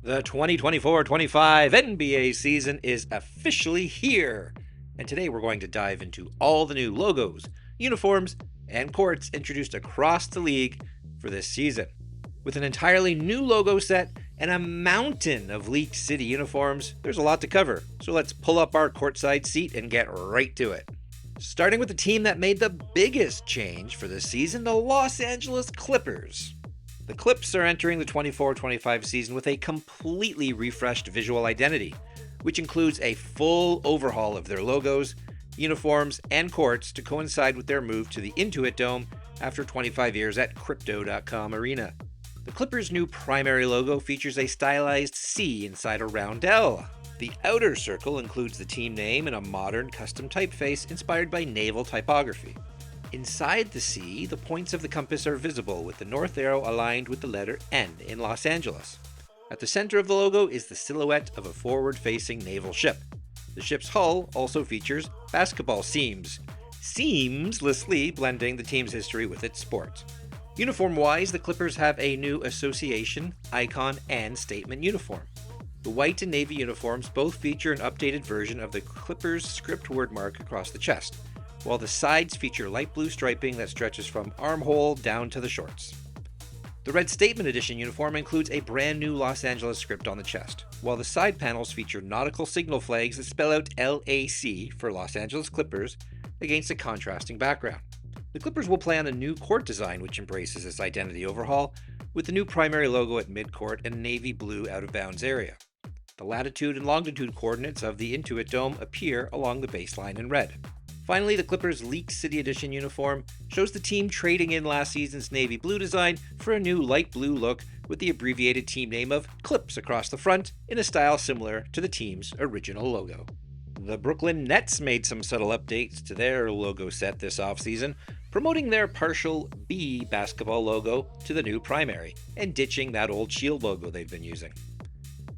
The 2024-25 NBA season is officially here, and today we're going to dive into all the new logos, uniforms, and courts introduced across the league for this season. With an entirely new logo set and a mountain of leaked city uniforms, there's a lot to cover, so let's pull up our courtside seat and get right to it. Starting with the team that made the biggest change for this season, the Los Angeles Clippers. The Clips are entering the 24-25 season with a completely refreshed visual identity, which includes a full overhaul of their logos, uniforms, and courts to coincide with their move to the Intuit Dome after 25 years at Crypto.com Arena. The Clippers' new primary logo features a stylized C inside a round L. The outer circle includes the team name and a modern custom typeface inspired by naval typography. Inside the C, the points of the compass are visible, with the north arrow aligned with the letter N in Los Angeles. At the center of the logo is the silhouette of a forward-facing naval ship. The ship's hull also features basketball seams, seamlessly blending the team's history with its sport. Uniform-wise, the Clippers have a new association, icon, and statement uniform. The white and navy uniforms both feature an updated version of the Clippers script word mark across the chest, while the sides feature light blue striping that stretches from armhole down to the shorts. The Red Statement Edition uniform includes a brand new Los Angeles script on the chest, while the side panels feature nautical signal flags that spell out LAC for Los Angeles Clippers against a contrasting background. The Clippers will play on a new court design which embraces this identity overhaul, with the new primary logo at midcourt and navy blue out-of-bounds area. The latitude and longitude coordinates of the Intuit Dome appear along the baseline in red. Finally, the Clippers' leaked City Edition uniform shows the team trading in last season's navy blue design for a new light blue look with the abbreviated team name of Clips across the front in a style similar to the team's original logo. The Brooklyn Nets made some subtle updates to their logo set this offseason, promoting their partial B basketball logo to the new primary and ditching that old Shield logo they've been using.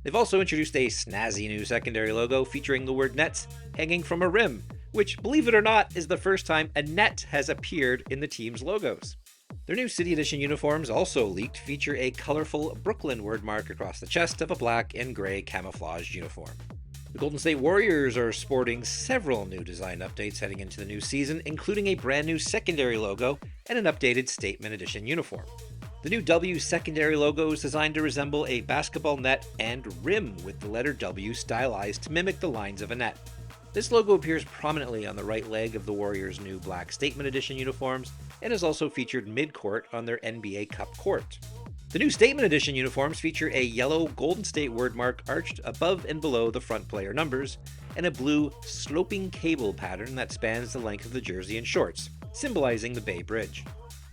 They've also introduced a snazzy new secondary logo featuring the word Nets hanging from a rim, which, believe it or not, is the first time a net has appeared in the team's logos. Their new City Edition uniforms, also leaked, feature a colorful Brooklyn word mark across the chest of a black and gray camouflage uniform. The Golden State Warriors are sporting several new design updates heading into the new season, including a brand new secondary logo and an updated Statement Edition uniform. The new W secondary logo is designed to resemble a basketball net and rim with the letter W stylized to mimic the lines of a net. This logo appears prominently on the right leg of the Warriors' new black Statement Edition uniforms and is also featured mid-court on their NBA Cup court. The new Statement Edition uniforms feature a yellow Golden State word mark arched above and below the front player numbers, and a blue sloping cable pattern that spans the length of the jersey and shorts, symbolizing the Bay Bridge.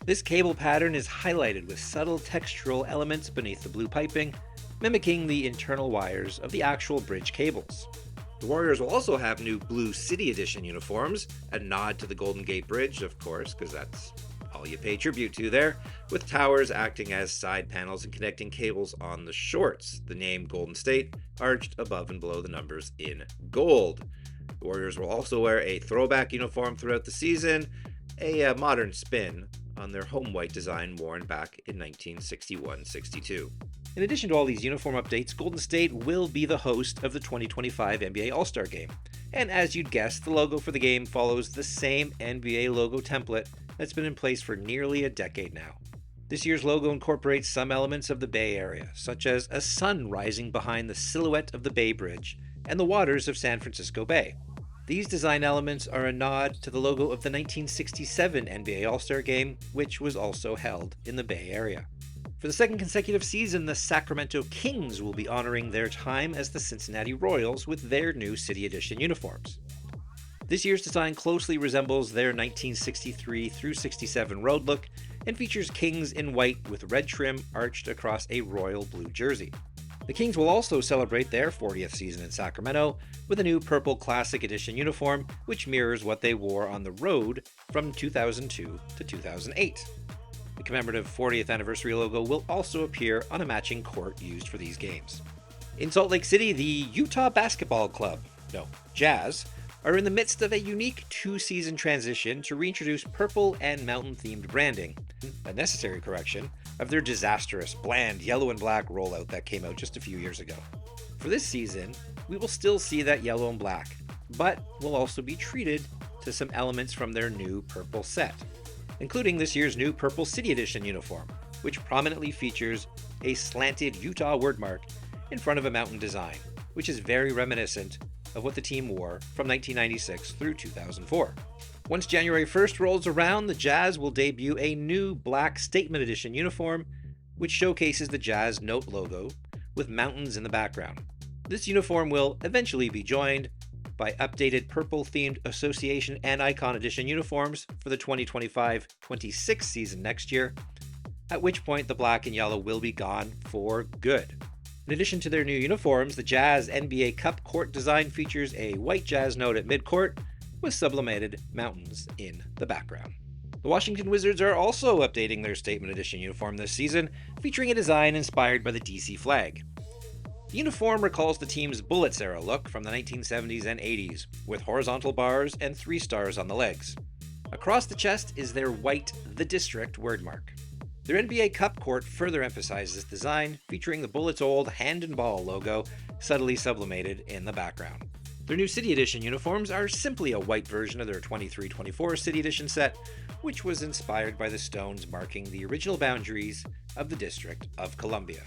This cable pattern is highlighted with subtle textural elements beneath the blue piping, mimicking the internal wires of the actual bridge cables. The Warriors will also have new Blue City Edition uniforms, a nod to the Golden Gate Bridge, of course, because that's all you pay tribute to there, with towers acting as side panels and connecting cables on the shorts, the name Golden State arched above and below the numbers in gold. The Warriors will also wear a throwback uniform throughout the season, a modern spin on their home white design worn back in 1961-62. In addition to all these uniform updates, Golden State will be the host of the 2025 NBA All-Star Game. And as you'd guess, the logo for the game follows the same NBA logo template that's been in place for nearly a decade now. This year's logo incorporates some elements of the Bay Area, such as a sun rising behind the silhouette of the Bay Bridge and the waters of San Francisco Bay. These design elements are a nod to the logo of the 1967 NBA All-Star Game, which was also held in the Bay Area. For the second consecutive season, the Sacramento Kings will be honoring their time as the Cincinnati Royals with their new City Edition uniforms. This year's design closely resembles their 1963 through 67 road look and features Kings in white with red trim arched across a royal blue jersey. The Kings will also celebrate their 40th season in Sacramento with a new Purple Classic Edition uniform, which mirrors what they wore on the road from 2002 to 2008. The commemorative 40th anniversary logo will also appear on a matching court used for these games. In Salt Lake City, the Utah Basketball Club, Jazz, are in the midst of a unique two-season transition to reintroduce purple and mountain-themed branding, a necessary correction, of their disastrous, bland yellow and black rollout that came out just a few years ago. For this season, we will still see that yellow and black, but we'll also be treated to some elements from their new purple set, including this year's new Purple City Edition uniform, which prominently features a slanted Utah wordmark in front of a mountain design, which is very reminiscent of what the team wore from 1996 through 2004. Once January 1st rolls around, the Jazz will debut a new black Statement Edition uniform, which showcases the Jazz Note logo with mountains in the background. This uniform will eventually be joined by updated purple-themed Association and Icon Edition uniforms for the 2025-26 season next year, at which point the black and yellow will be gone for good. In addition to their new uniforms, the Jazz NBA Cup court design features a white Jazz note at midcourt with sublimated mountains in the background. The Washington Wizards are also updating their Statement Edition uniform this season, featuring a design inspired by the DC flag. The uniform recalls the team's Bullets era look from the 1970s and 80s, with horizontal bars and 3 stars on the legs. Across the chest is their white The District wordmark. Their NBA Cup court further emphasizes this design, featuring the Bullets' old hand and ball logo subtly sublimated in the background. Their new City Edition uniforms are simply a white version of their 23-24 City Edition set, which was inspired by the stones marking the original boundaries of the District of Columbia.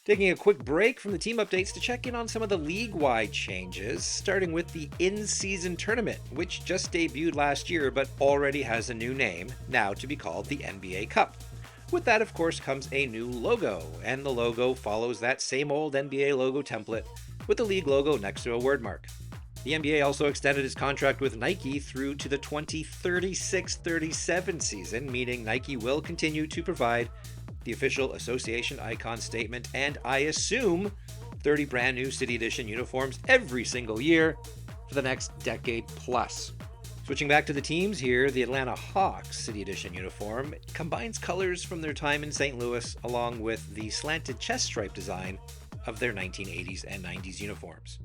Taking a quick break from the team updates to check in on some of the league-wide changes, starting with the in-season tournament, which just debuted last year but already has a new name, now to be called the NBA Cup. With that, of course, comes a new logo, and the logo follows that same old NBA logo template with the league logo next to a wordmark. The NBA also extended its contract with Nike through to the 2036-37 season, meaning Nike will continue to provide the official association icon statement and, I assume, 30 brand new City Edition uniforms every single year for the next decade plus. Switching back to the teams here, the Atlanta Hawks City Edition uniform combines colors from their time in St. Louis along with the slanted chest stripe design of their 1980s and 90s uniforms.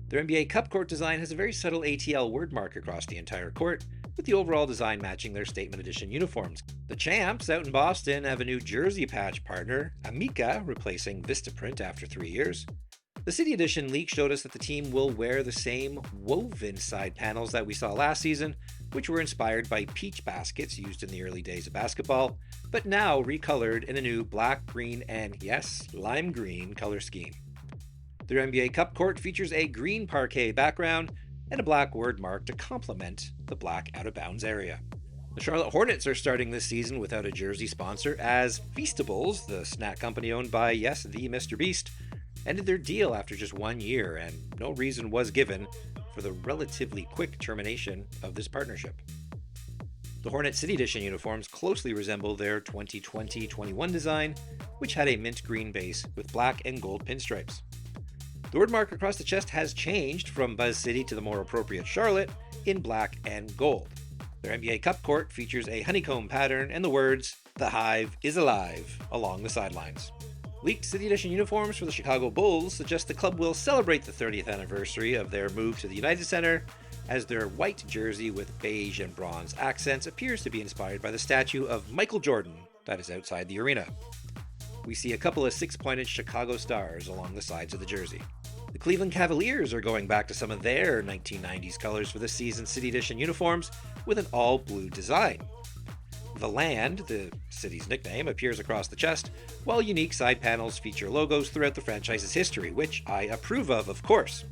Their NBA Cup court design has a very subtle ATL wordmark across the entire court, with the overall design matching their Statement Edition uniforms. The Champs out in Boston have a new jersey patch partner, Amica, replacing Vistaprint after 3 years. The City Edition leak showed us that the team will wear the same woven side panels that we saw last season, which were inspired by peach baskets used in the early days of basketball, but now recolored in a new black, green, and yes, lime green color scheme. Their NBA Cup court features a green parquet background and a black word mark to complement the black out-of-bounds area. The Charlotte Hornets are starting this season without a jersey sponsor as Feastables, the snack company owned by, yes, the Mr. Beast, ended their deal after just 1 year, and no reason was given for the relatively quick termination of this partnership. The Hornet City Edition uniforms closely resemble their 2020-21 design, which had a mint green base with black and gold pinstripes. The wordmark across the chest has changed from Buzz City to the more appropriate Charlotte in black and gold. Their NBA Cup court features a honeycomb pattern and the words, "The Hive is alive," along the sidelines. Leaked City Edition uniforms for the Chicago Bulls suggest the club will celebrate the 30th anniversary of their move to the United Center, as their white jersey with beige and bronze accents appears to be inspired by the statue of Michael Jordan that is outside the arena. We see a couple of 6-pointed Chicago stars along the sides of the jersey. The Cleveland Cavaliers are going back to some of their 1990s colors for this season's City Edition uniforms with an all-blue design. The Land, the city's nickname, appears across the chest, while unique side panels feature logos throughout the franchise's history, which I approve of course.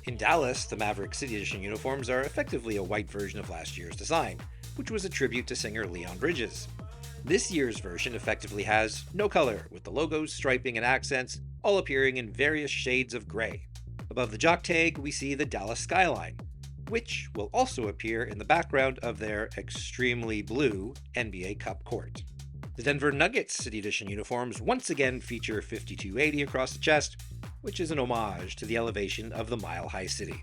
In Dallas, the Maverick City Edition uniforms are effectively a white version of last year's design, which was a tribute to singer Leon Bridges. This year's version effectively has no color, with the logos, striping, and accents all appearing in various shades of gray. Above the jock tag, we see the Dallas skyline, which will also appear in the background of their extremely blue NBA Cup court. The Denver Nuggets City Edition uniforms once again feature 5280 across the chest, which is an homage to the elevation of the Mile High City.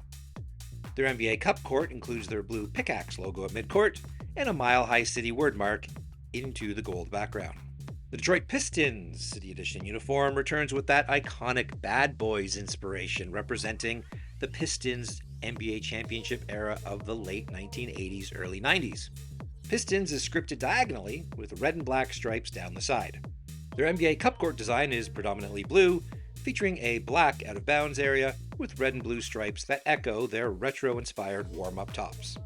Their NBA Cup court includes their blue pickaxe logo at midcourt and a Mile High City wordmark into the gold background. The Detroit Pistons City Edition uniform returns with that iconic Bad Boys inspiration, representing the Pistons' NBA championship era of the late 1980s, early 90s. Pistons is scripted diagonally with red and black stripes down the side. Their NBA Cup court design is predominantly blue, featuring a black out-of-bounds area with red and blue stripes that echo their retro-inspired warm-up tops.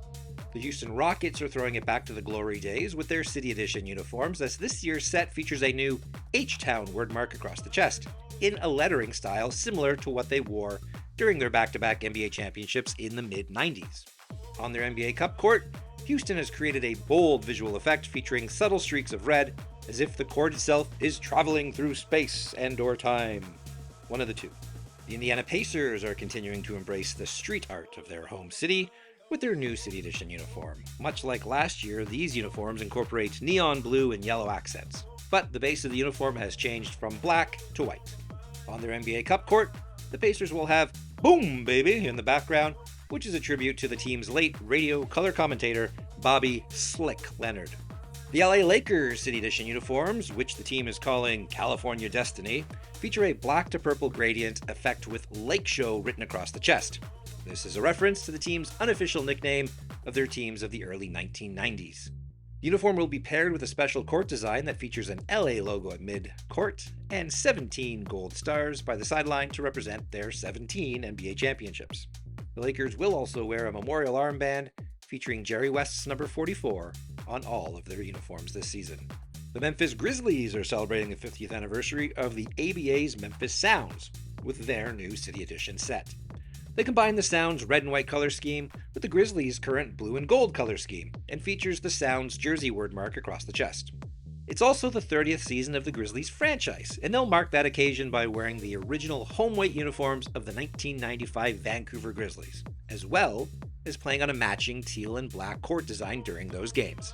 The Houston Rockets are throwing it back to the glory days with their City Edition uniforms, as this year's set features a new H-Town wordmark across the chest, in a lettering style similar to what they wore during their back-to-back NBA championships in the mid-90s. On their NBA Cup court, Houston has created a bold visual effect featuring subtle streaks of red, as if the court itself is traveling through space and/or time. One of the two. The Indiana Pacers are continuing to embrace the street art of their home city with their new City Edition uniform. Much like last year, these uniforms incorporate neon blue and yellow accents, but the base of the uniform has changed from black to white. On their NBA Cup court, the Pacers will have "Boom Baby" in the background, which is a tribute to the team's late radio color commentator, Bobby "Slick" Leonard. The LA Lakers City Edition uniforms, which the team is calling California Destiny, feature a black to purple gradient effect with Lake Show written across the chest. This is a reference to the team's unofficial nickname of their teams of the early 1990s. The uniform will be paired with a special court design that features an LA logo at mid-court and 17 gold stars by the sideline to represent their 17 NBA championships. The Lakers will also wear a memorial armband featuring Jerry West's number 44 on all of their uniforms this season. The Memphis Grizzlies are celebrating the 50th anniversary of the ABA's Memphis Sounds with their new City Edition set. They combine the Sounds' red and white color scheme with the Grizzlies' current blue and gold color scheme, and features the Sounds' jersey wordmark across the chest. It's also the 30th season of the Grizzlies franchise, and they'll mark that occasion by wearing the original home white uniforms of the 1995 Vancouver Grizzlies, as well as playing on a matching teal and black court design during those games.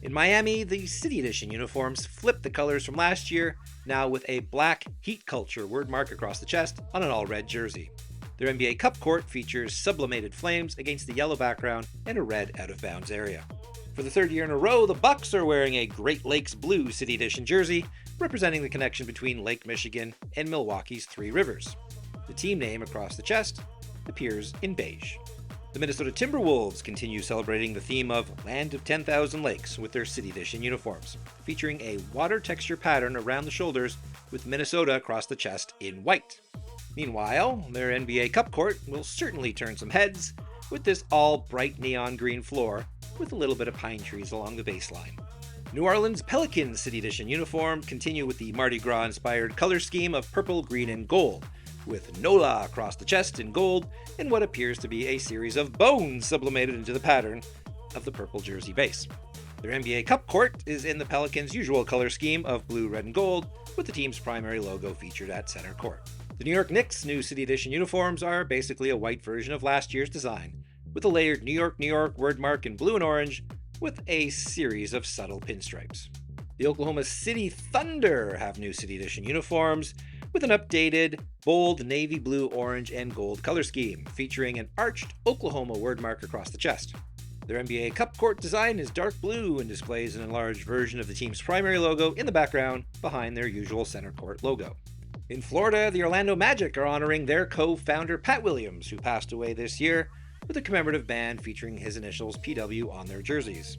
In Miami, the City Edition uniforms flip the colors from last year, now with a black Heat Culture wordmark across the chest on an all-red jersey. Their NBA Cup court features sublimated flames against the yellow background and a red out-of-bounds area. For the third year in a row, the Bucks are wearing a Great Lakes Blue City Edition jersey, representing the connection between Lake Michigan and Milwaukee's Three Rivers. The team name across the chest appears in beige. The Minnesota Timberwolves continue celebrating the theme of Land of 10,000 Lakes with their City Edition uniforms, featuring a water texture pattern around the shoulders with Minnesota across the chest in white. Meanwhile, their NBA Cup court will certainly turn some heads with this all bright neon green floor with a little bit of pine trees along the baseline. New Orleans Pelicans City Edition uniform continue with the Mardi Gras inspired color scheme of purple, green, and gold, with NOLA across the chest in gold and what appears to be a series of bones sublimated into the pattern of the purple jersey base. Their NBA Cup court is in the Pelicans' usual color scheme of blue, red, and gold, with the team's primary logo featured at center court. The New York Knicks' new City Edition uniforms are basically a white version of last year's design, with a layered New York, New York wordmark in blue and orange, with a series of subtle pinstripes. The Oklahoma City Thunder have new City Edition uniforms, with an updated, bold navy blue, orange, and gold color scheme, featuring an arched Oklahoma wordmark across the chest. Their NBA Cup court design is dark blue and displays an enlarged version of the team's primary logo in the background behind their usual center court logo. In Florida, the Orlando Magic are honoring their co-founder Pat Williams, who passed away this year, with a commemorative band featuring his initials PW on their jerseys.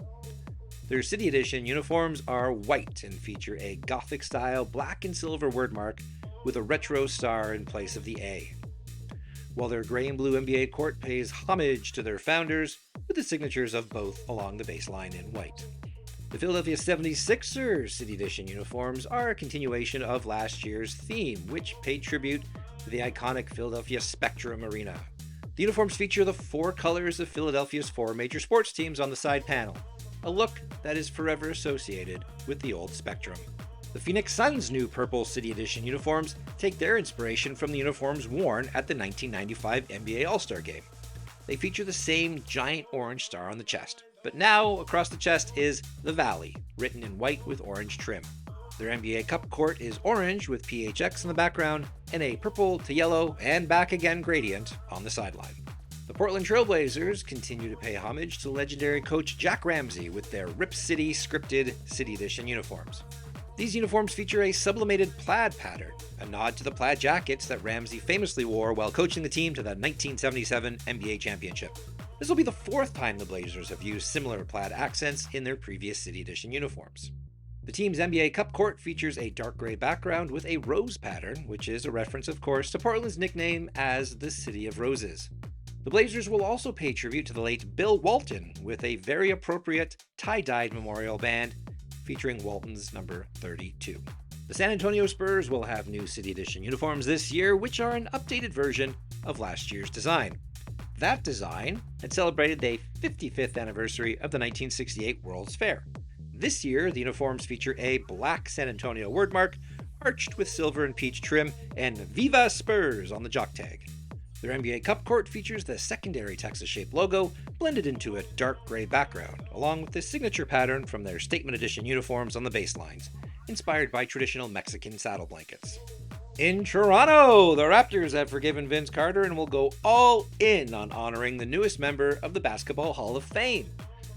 Their City Edition uniforms are white and feature a Gothic-style black and silver wordmark with a retro star in place of the A, while their gray and blue NBA court pays homage to their founders with the signatures of both along the baseline in white. The Philadelphia 76ers City Edition uniforms are a continuation of last year's theme, which paid tribute to the iconic Philadelphia Spectrum Arena. The uniforms feature the four colors of Philadelphia's four major sports teams on the side panel, a look that is forever associated with the old Spectrum. The Phoenix Suns' new Purple City Edition uniforms take their inspiration from the uniforms worn at the 1995 NBA All-Star Game. They feature the same giant orange star on the chest, but now across the chest is The Valley, written in white with orange trim. Their NBA Cup court is orange with PHX in the background and a purple to yellow and back again gradient on the sideline. The Portland Trail Blazers continue to pay homage to legendary coach Jack Ramsey with their Rip City scripted City Edition uniforms. These uniforms feature a sublimated plaid pattern, a nod to the plaid jackets that Ramsey famously wore while coaching the team to the 1977 NBA championship. This will be the fourth time the Blazers have used similar plaid accents in their previous City Edition uniforms. The team's NBA Cup court features a dark gray background with a rose pattern, which is a reference, of course, to Portland's nickname as the City of Roses. The Blazers will also pay tribute to the late Bill Walton with a very appropriate tie-dyed memorial band featuring Walton's number 32. The San Antonio Spurs will have new City Edition uniforms this year, which are an updated version of last year's design. That design had celebrated the 55th anniversary of the 1968 World's Fair. This year, the uniforms feature a black San Antonio wordmark arched with silver and peach trim and Viva Spurs on the jock tag. Their NBA Cup court features the secondary Texas-shaped logo blended into a dark gray background, along with the signature pattern from their Statement Edition uniforms on the baselines, inspired by traditional Mexican saddle blankets. In Toronto, the Raptors have forgiven Vince Carter and will go all in on honoring the newest member of the Basketball Hall of Fame.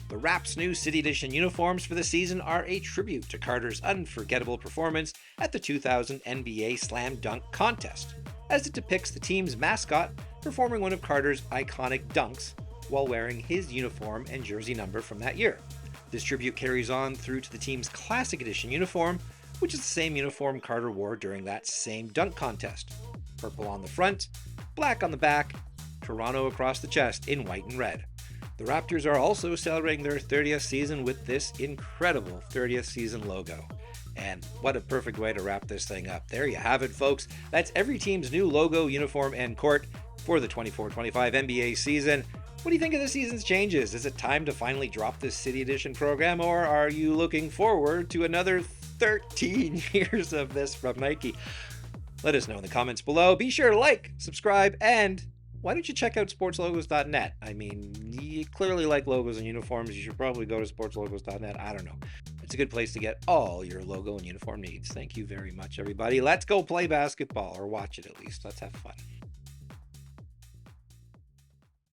The Raps' new City Edition uniforms for the season are a tribute to Carter's unforgettable performance at the 2000 NBA Slam Dunk Contest, as it depicts the team's mascot performing one of Carter's iconic dunks while wearing his uniform and jersey number from that year. This tribute carries on through to the team's Classic Edition uniform, which is the same uniform Carter wore during that same dunk contest. Purple on the front, black on the back, Toronto across the chest in white and red. The Raptors are also celebrating their 30th season with this incredible 30th season logo. And what a perfect way to wrap this thing up. There you have it, folks. That's every team's new logo, uniform, and court for the 24-25 NBA season. What do you think of the season's changes? Is it time to finally drop this City Edition program, or are you looking forward to another 13 years of this from Nike? Let us know in the comments below. Be sure to like, subscribe, and why don't you check out SportsLogos.Net? I mean, you clearly like logos and uniforms. You should probably go to SportsLogos.Net. I don't know. It's a good place to get all your logo and uniform needs. Thank you very much, everybody. Let's go play basketball, or watch it at least. Let's have fun.